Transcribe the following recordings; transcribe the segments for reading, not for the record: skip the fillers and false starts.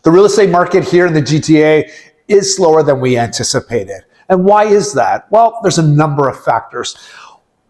The real estate market here in the GTA is slower than we anticipated. And why is that? Well, there's a number of factors.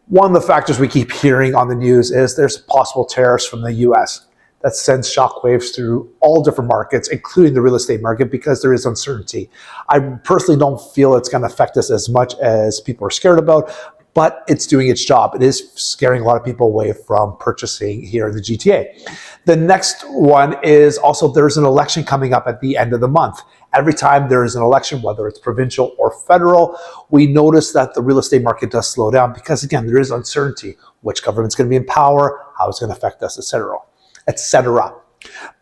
One of the factors we keep hearing on the news is there's possible tariffs from the US. That sends shockwaves through all different markets, including the real estate market, because there is uncertainty. I personally don't feel it's going to affect us as much as people are scared about, but it's doing its job. It is scaring a lot of people away from purchasing here in the GTA. The next one is also there's an election coming up at the end of the month. Every time there is an election, whether it's provincial or federal, we notice that the real estate market does slow down because, again, there is uncertainty. Which government's going to be in power, how it's going to affect us, etc.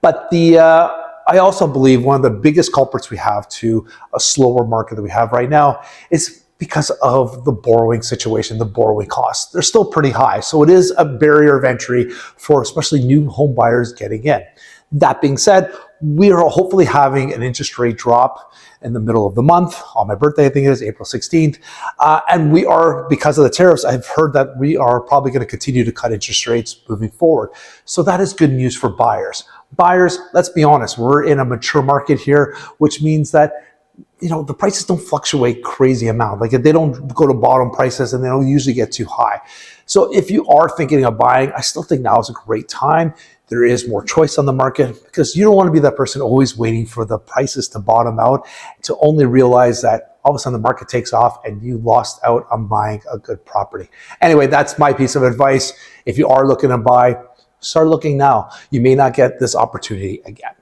But I also believe one of the biggest culprits we have to a slower market that we have right now is because of the borrowing situation, the borrowing costs. They're still pretty high. So it is a barrier of entry for especially new home buyers getting in. That being said, we are hopefully having an interest rate drop in the middle of the month. On my birthday, I think it is April 16th. And we are, because of the tariffs, I've heard that we are probably going to continue to cut interest rates moving forward. So that is good news for buyers. Buyers, let's be honest, we're in a mature market here, which means that the prices don't fluctuate crazy amount. Like they don't go to bottom prices and they don't usually get too high. So if you are thinking of buying, I still think now is a great time. There is more choice on the market because you don't want to be that person always waiting for the prices to bottom out to only realize that all of a sudden the market takes off and you lost out on buying a good property. Anyway, that's my piece of advice. If you are looking to buy, start looking now. You may not get this opportunity again.